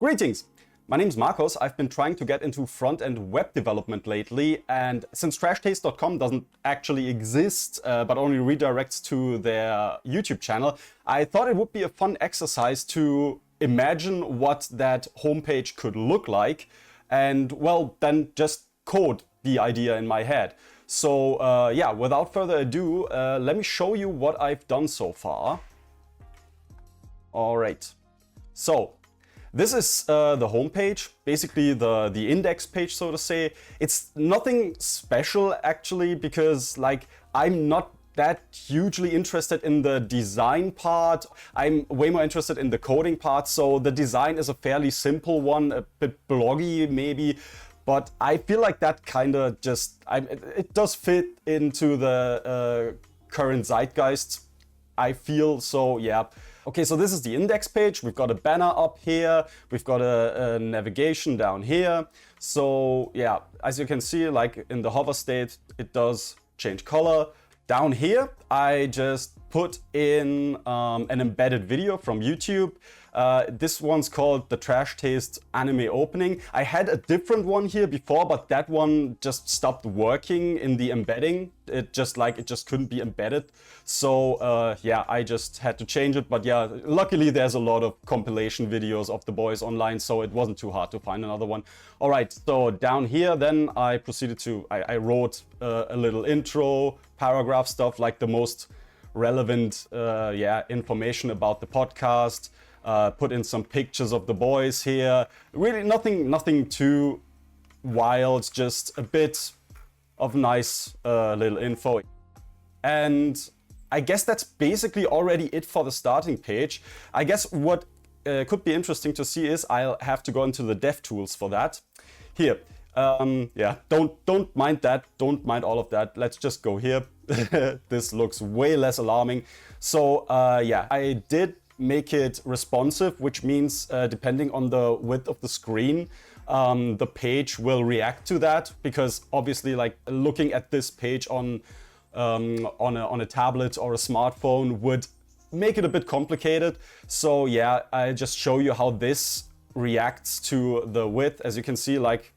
Greetings! My name's Marcos. I've been trying to get into front-end web development lately, and since trashtaste.com doesn't actually exist, but only redirects to their YouTube channel, I thought it would be a fun exercise to imagine what that homepage could look like, and well, then just code the idea in my head. So yeah, without further ado, let me show you what I've done so far. All right, so this is the home page, basically the index page, so to say. It's nothing special actually, because like I'm not that hugely interested in the design part. I'm way more interested in the coding part. So the design is a fairly simple one, a bit bloggy maybe, but I feel like that kind of just, it does fit into the current zeitgeist, I feel, so yeah. Okay, so this is the index page. We've got a banner up here. We've got a navigation down here. So yeah, as you can see, like in the hover state, it does change color. Down here, I just put in an embedded video from YouTube. This one's called the Trash Taste Anime Opening. I had a different one here before, but that one just stopped working in the embedding. It just couldn't be embedded. So yeah, I just had to change it. But yeah, luckily there's a lot of compilation videos of the boys online, so it wasn't too hard to find another one. All right, so down here then I proceeded to, I wrote a little intro, paragraph stuff, like the most relevant yeah, information about the podcast. Put in some pictures of the boys here. Really nothing too wild, just a bit of nice little info. And I guess that's basically already it for the starting page. I guess what could be interesting to see is I'll have to go into the dev tools for that. Here, yeah, don't mind that, don't mind all of that. Let's just go here. This looks way less alarming. So yeah, I did make it responsive, which means depending on the width of the screen, the page will react to that, because obviously like looking at this page on a tablet or a smartphone would make it a bit complicated. So yeah, I just show you how this reacts to the width. As you can see, like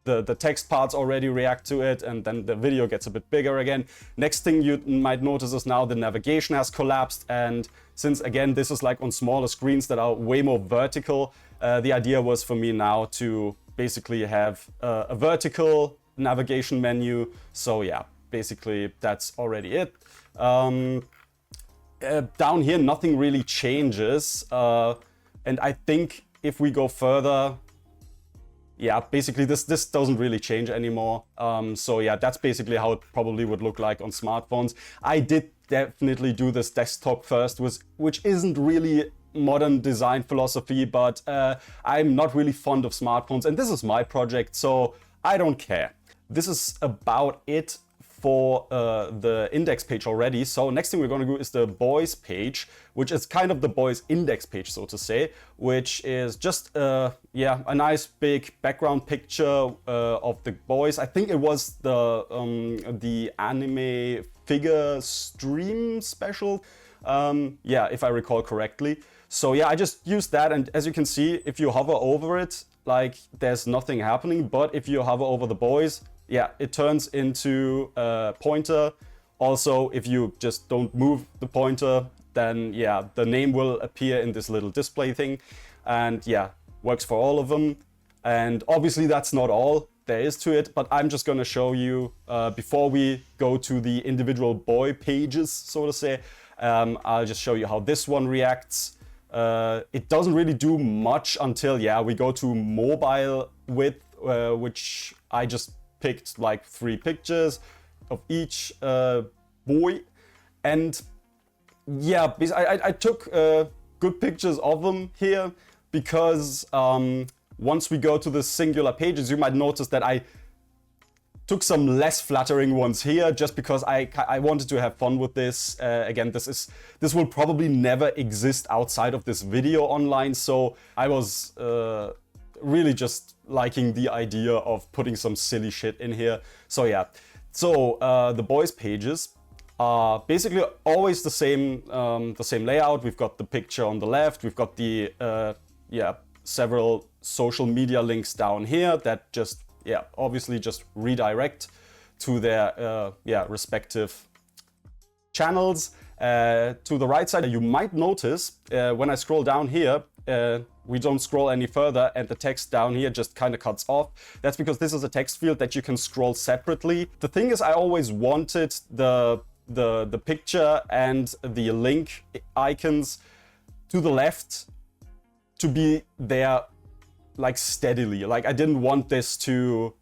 the text parts already react to it, and then the video gets a bit bigger again. Next thing you might notice is now the navigation has collapsed, and since again this is like on smaller screens that are way more vertical, the idea was for me now to basically have a vertical navigation menu. So yeah, basically that's already it. Down here nothing really changes, and I think if we go further, yeah, basically this doesn't really change anymore. So yeah, that's basically how it probably would look like on smartphones. I did definitely do this desktop first, which isn't really modern design philosophy, but I'm not really fond of smartphones, and this is my project, so I don't care. This is about it for the index page already. So next thing we're going to do is the boys page, which is kind of the boys index page, so to say, which is just yeah, a nice big background picture of the boys. I think it was the anime figure stream special, yeah, if I recall correctly. So yeah, I just used that, and as you can see, if you hover over it, like there's nothing happening, but if you hover over the boys, yeah, it turns into a pointer. Also, if you just don't move the pointer, then yeah, the name will appear in this little display thing. And yeah, works for all of them. And obviously that's not all there is to it, but I'm just gonna show you, before we go to the individual boy pages, so to say, I'll just show you how this one reacts. It doesn't really do much until, yeah, we go to mobile width, which I just picked like 3 pictures of each boy, and yeah, I took good pictures of them here, because once we go to the singular pages, you might notice that I took some less flattering ones here, just because I wanted to have fun with this. Again, this will probably never exist outside of this video online, so I was really just liking the idea of putting some silly shit in here. So yeah, so the boys pages are basically always the same layout. We've got the picture on the left, we've got the yeah, several social media links down here that just, yeah, obviously just redirect to their respective channels. To the right side, you might notice when I scroll down here, we don't scroll any further and the text down here just kind of cuts off. That's because this is a text field that you can scroll separately. The thing is, I always wanted the picture and the link icons to the left to be there like steadily. Like I didn't want this to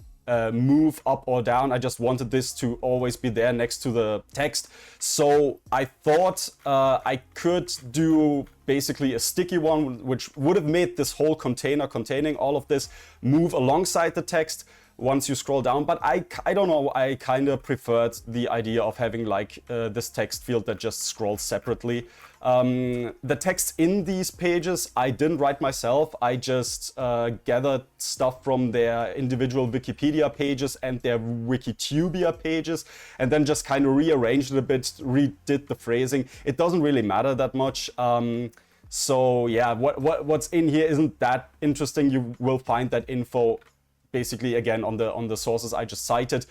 move up or down. I just wanted this to always be there next to the text. So I thought I could do basically a sticky one, which would have made this whole container containing all of this move alongside the text once you scroll down. But I don't know, I kind of preferred the idea of having like this text field that just scrolls separately. The text in these pages I didn't write myself. I just gathered stuff from their individual Wikipedia pages and their Wikitubia pages, and then just kind of rearranged it a bit, redid the phrasing. It doesn't really matter that much. So yeah, what's in here isn't that interesting. You will find that info basically again on the sources I just cited.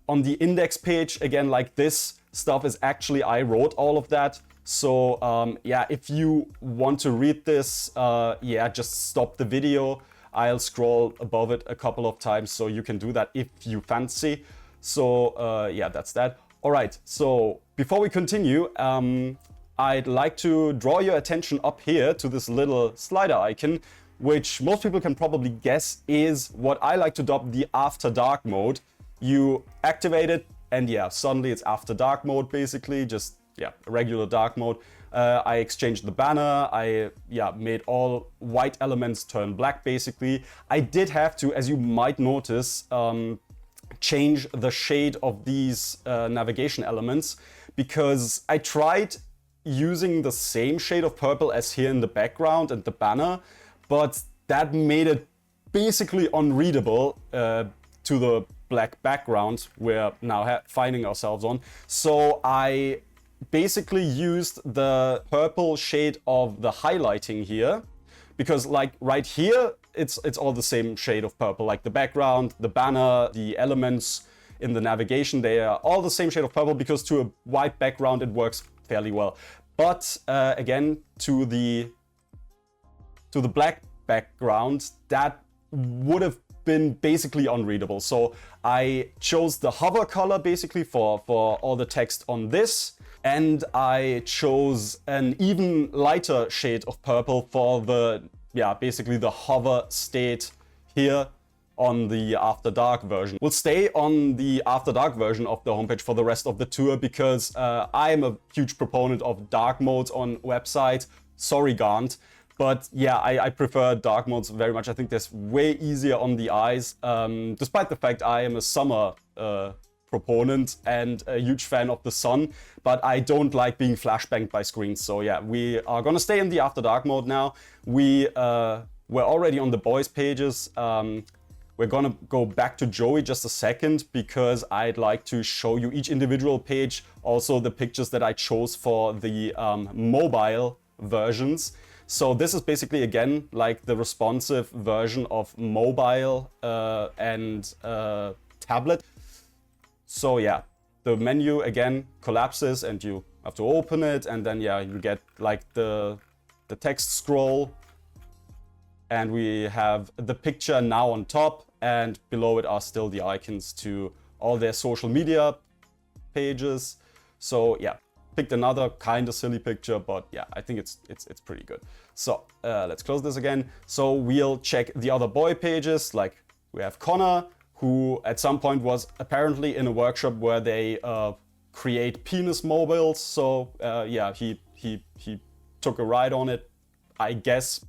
On the index page, again, like this stuff is actually, I wrote all of that. So yeah, if you want to read this, yeah, just stop the video. I'll scroll above it a couple of times, so you can do that if you fancy. So yeah, that's that. All right, so before we continue, I'd like to draw your attention up here to this little slider icon, which most people can probably guess is what I like to dub the after dark mode. You activate it and yeah, suddenly it's after dark mode basically, just yeah, a regular dark mode. I exchanged the banner, I made all white elements turn black basically. I did have to, as you might notice, change the shade of these navigation elements, because I tried using the same shade of purple as here in the background and the banner, but that made it basically unreadable to the black background we're now finding ourselves on. So I basically used the purple shade of the highlighting here, because like right here, it's all the same shade of purple, like the background, the banner, the elements in the navigation, they are all the same shade of purple, because to a white background it works fairly well. But again, to the black background, that would have been basically unreadable. So I chose the hover color basically for all the text on this, and I chose an even lighter shade of purple for the, basically the hover state here on the After Dark version. We'll stay on the After Dark version of the homepage for the rest of the tour, because I'm a huge proponent of dark modes on websites. Sorry, Gaunt. But yeah, I prefer dark modes very much. I think that's way easier on the eyes, despite the fact I am a summer proponent and a huge fan of the sun, but I don't like being flashbanged by screens. So yeah, we are gonna stay in the After Dark mode now. We're already on the boys pages. We're gonna go back to Joey just a second, because I'd like to show you each individual page, also the pictures that I chose for the mobile versions. So this is basically, again, like the responsive version of mobile and tablet. So yeah, the menu again collapses and you have to open it, and then yeah, you get like the text scroll, and we have the picture now on top, and below it are still the icons to all their social media pages. So yeah, picked another kind of silly picture, but yeah, I think it's pretty good. So let's close this again. So we'll check the other boy pages. Like we have Connor, who at some point was apparently in a workshop where they create penis mobiles. So yeah, he took a ride on it, I guess.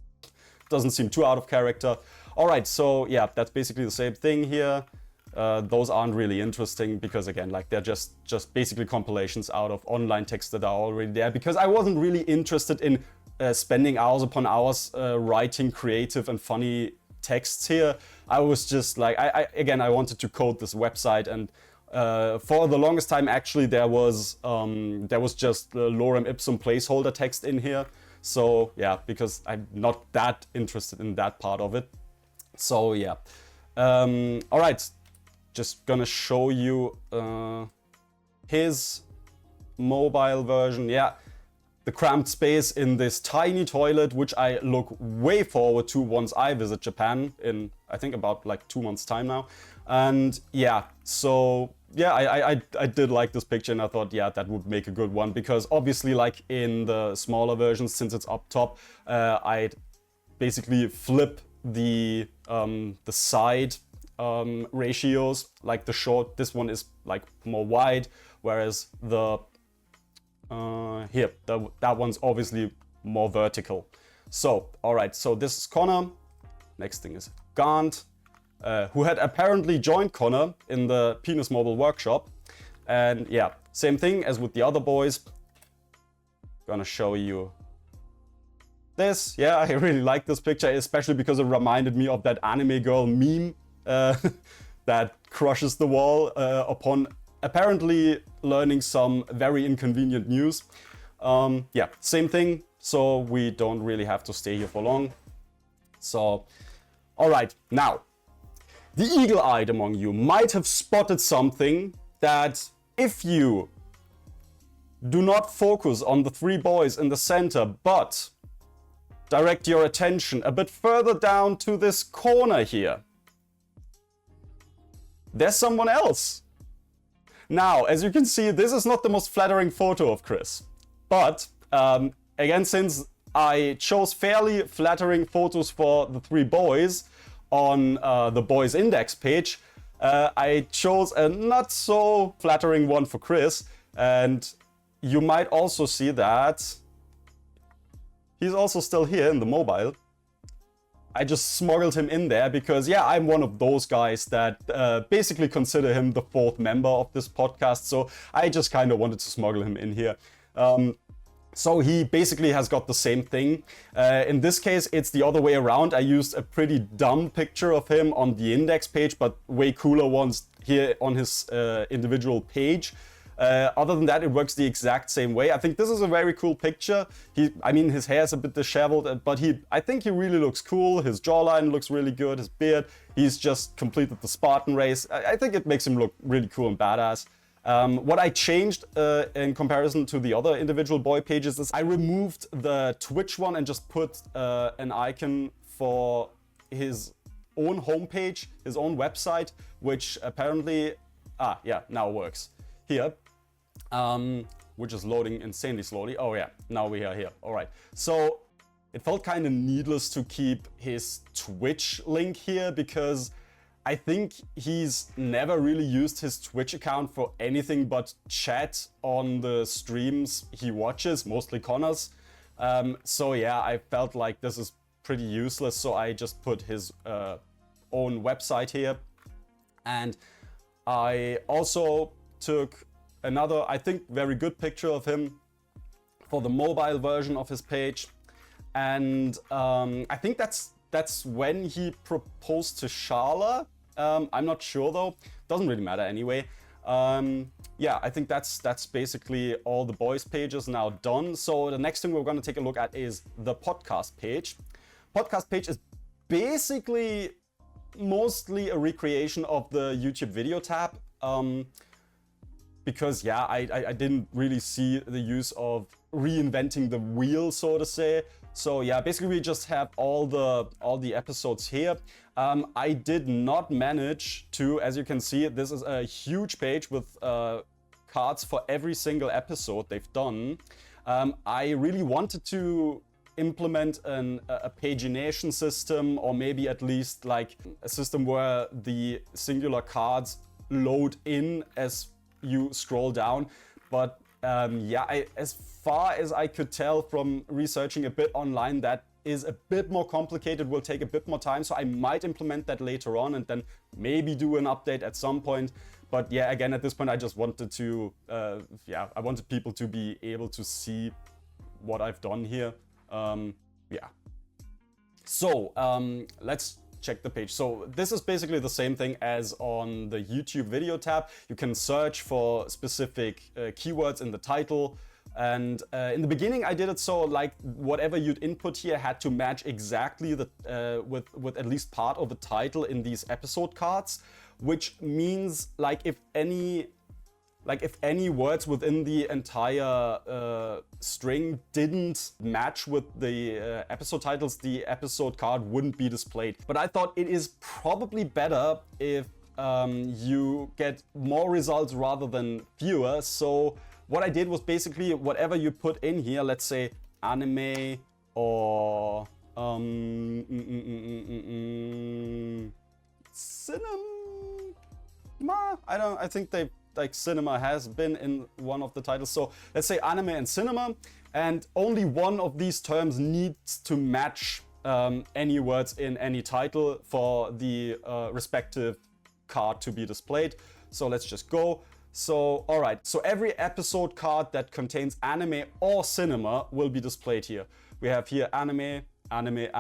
Doesn't seem too out of character. All right, so yeah, that's basically the same thing here. Those aren't really interesting, because again, like they're just basically compilations out of online texts that are already there, because I wasn't really interested in spending hours upon hours writing creative and funny texts here. I was just like, I wanted to code this website, and for the longest time actually there was just lorem ipsum placeholder text in here. So yeah, because I'm not that interested in that part of it. So yeah. All right, just gonna show you his mobile version. Yeah, the cramped space in this tiny toilet, which I look way forward to once I visit Japan in, I think, about like 2 months time now. And yeah, so yeah, I did like this picture, and I thought, yeah, that would make a good one, because obviously, like in the smaller versions, since it's up top, I'd basically flip the side ratios. Like the short, this one is like more wide, whereas the here, that one's obviously more vertical. So, all right, so this is Connor. Next thing is Gant, who had apparently joined Connor in the Penis Mobile workshop. And yeah, same thing as with the other boys. Gonna show you this. Yeah, I really like this picture, especially because it reminded me of that anime girl meme that crushes the wall upon apparently learning some very inconvenient news. Yeah, same thing, so we don't really have to stay here for long. So, all right, now, the eagle-eyed among you might have spotted something that if you do not focus on the 3 boys in the center, but direct your attention a bit further down to this corner here, there's someone else. Now, as you can see, this is not the most flattering photo of Chris. But, again, since I chose fairly flattering photos for the 3 boys on the boys index page, I chose a not so flattering one for Chris. And you might also see that he's also still here in the mobile. I just smuggled him in there because, yeah, I'm one of those guys that basically consider him the 4th member of this podcast. So I just kind of wanted to smuggle him in here. So he basically has got the same thing. In this case, it's the other way around. I used a pretty dumb picture of him on the index page, but way cooler ones here on his individual page. Other than that, it works the exact same way. I think this is a very cool picture. I mean, his hair is a bit disheveled, but I think he really looks cool. His jawline looks really good, his beard. He's just completed the Spartan race. I think it makes him look really cool and badass. What I changed in comparison to the other individual boy pages is I removed the Twitch one and just put an icon for his own homepage, his own website, which apparently, yeah, now works. Here, which is loading insanely slowly. Oh yeah, now we are here. All right. So it felt kind of needless to keep his Twitch link here because I think he's never really used his Twitch account for anything but chat on the streams he watches, mostly Connor's. So yeah, I felt like this is pretty useless. So I just put his own website here. And I also took another, I think, very good picture of him for the mobile version of his page. And I think that's when he proposed to Sharla. I'm not sure though. Doesn't really matter anyway. Yeah, I think that's basically all the boys pages now done. So the next thing we're going to take a look at is the podcast page. Podcast page is basically mostly a recreation of the YouTube video tab. Because yeah, I didn't really see the use of reinventing the wheel, so to say. So yeah, basically we just have all the episodes here. I did not manage to, as you can see, this is a huge page with cards for every single episode they've done. I really wanted to implement a pagination system, or maybe at least like a system where the singular cards load in as you scroll down. But yeah, as far as I could tell from researching a bit online, that is a bit more complicated, will take a bit more time. So I might implement that later on and then maybe do an update at some point. But yeah, again, at this point, I just wanted to, yeah, I wanted people to be able to see what I've done here. Yeah. So let's check the page. So this is basically the same thing as on the YouTube video tab. You can search for specific keywords in the title. And in the beginning I did it so like whatever you'd input here had to match exactly with at least part of the title in these episode cards, which means like if any words within the entire string didn't match with the episode titles, the episode card wouldn't be displayed. But I thought it is probably better if you get more results rather than fewer. So what I did was basically whatever you put in here, let's say anime or cinema. I think they like cinema has been in one of the titles. So let's say anime and cinema, and only one of these terms needs to match any words in any title for the respective card to be displayed. So let's just go. So, all right, so every episode card that contains anime or cinema will be displayed here. We have here anime, anime.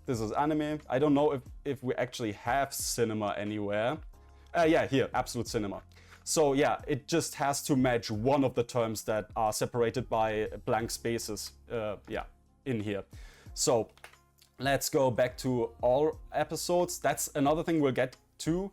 This is anime. I don't know if we actually have cinema anywhere. Yeah, here, absolute cinema. So yeah, it just has to match one of the terms that are separated by blank spaces, yeah, in here. So let's go back to all episodes. That's another thing we'll get to.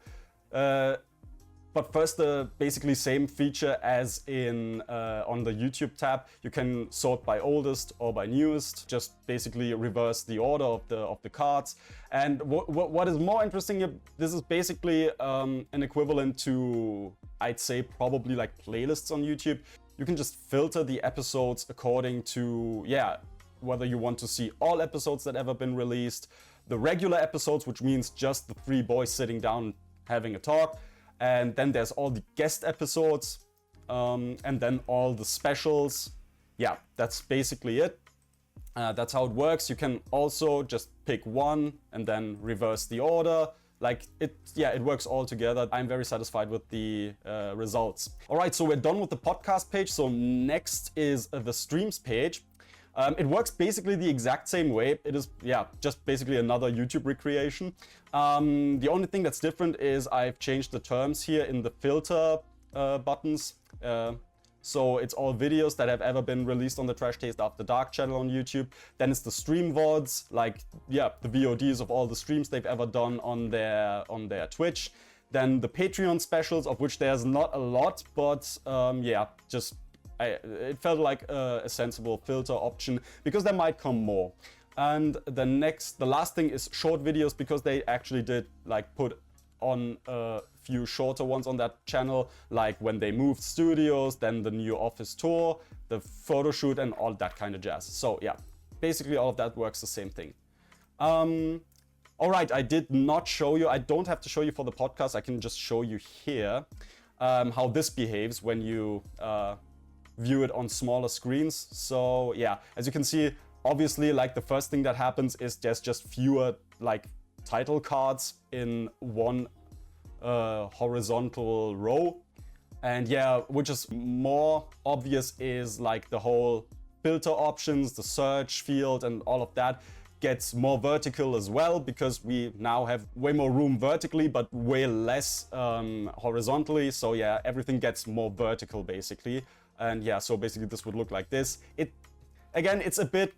But first, the basically same feature as in on the YouTube tab. You can sort by oldest or by newest, just basically reverse the order of the cards. And what is more interesting here, this is basically an equivalent to, I'd say, probably like playlists on YouTube. You can just filter the episodes according to, yeah, whether you want to see all episodes that ever been released, the regular episodes, which means just the three boys sitting down having a talk. And then there's all the guest episodes, and then all the specials. Yeah, that's basically it. That's how it works. You can also just pick one and then reverse the order. Like it works all together. I'm very satisfied with the results. All right, so we're done with the podcast page. So next is the streams page. It works basically the exact same way. It is, yeah, just basically another YouTube recreation. The only thing that's different is I've changed the terms here in the filter buttons. So it's all videos that have ever been released on the Trash Taste After Dark channel on YouTube. Then it's the stream VODs, like, yeah, the VODs of all the streams they've ever done on their Twitch. Then the Patreon specials, of which there's not a lot, but yeah, just it felt like a sensible filter option because there might come more. And the last thing is short videos, because they actually did like put on a few shorter ones on that channel, like when they moved studios, then the new office tour, the photo shoot, and all that kind of jazz. So yeah, basically all of that works the same thing. All right, I did not show you, I don't have to show you for the podcast, I can just show you here how this behaves when you view it on smaller screens. So yeah, as you can see, obviously, like the first thing that happens is there's just fewer like title cards in one horizontal row. And yeah, which is more obvious is like the whole filter options, the search field, and all of that gets more vertical as well, because we now have way more room vertically but way less horizontally. So yeah, everything gets more vertical basically. And yeah, so basically this would look like this. Again, it's a bit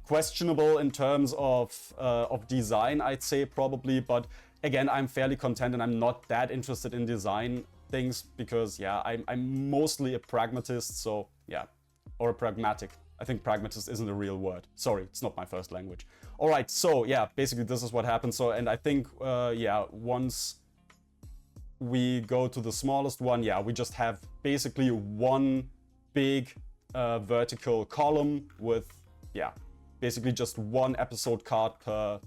questionable in terms of design, I'd say probably, but again, I'm fairly content and I'm not that interested in design things because yeah, I'm mostly a pragmatist, so yeah, or a pragmatic. I think pragmatist isn't a real word. Sorry, it's not my first language. All right, so yeah, basically this is what happens. So, and I think, yeah, once we go to the smallest one, yeah, we just have basically one big vertical column with, yeah, basically just one episode card per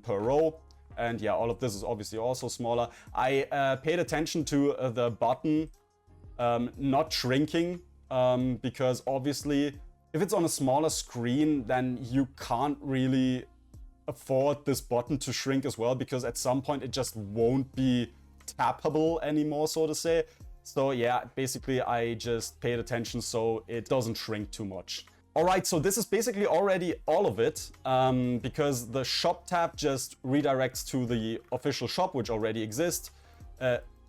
row. And yeah, all of this is obviously also smaller. I paid attention to the button not shrinking, because obviously if it's on a smaller screen, then you can't really afford this button to shrink as well, because at some point it just won't be tappable anymore, so to say. So yeah, basically I just paid attention so it doesn't shrink too much. All right, so this is basically already all of it, because the shop tab just redirects to the official shop, which already exists.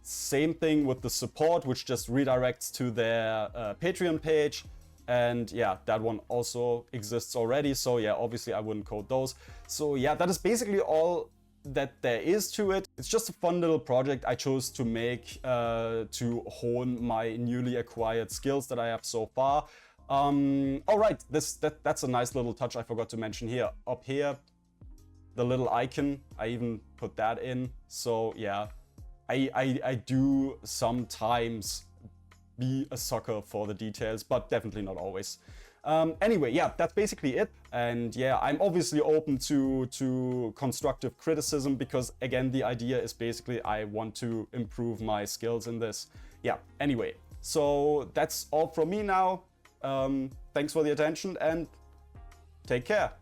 Same thing with the support, which just redirects to their Patreon page. And yeah, that one also exists already. So yeah, obviously I wouldn't code those. So yeah, that is basically all that there is to it. It's just a fun little project I chose to make to hone my newly acquired skills that I have so far. All right, that's a nice little touch I forgot to mention here. Up here, the little icon, I even put that in. So yeah, I do sometimes be a sucker for the details, but definitely not always. Anyway, yeah, that's basically it. And yeah, I'm obviously open to constructive criticism because again, the idea is basically I want to improve my skills in this. Yeah, anyway, so that's all from me now. Thanks for the attention and take care.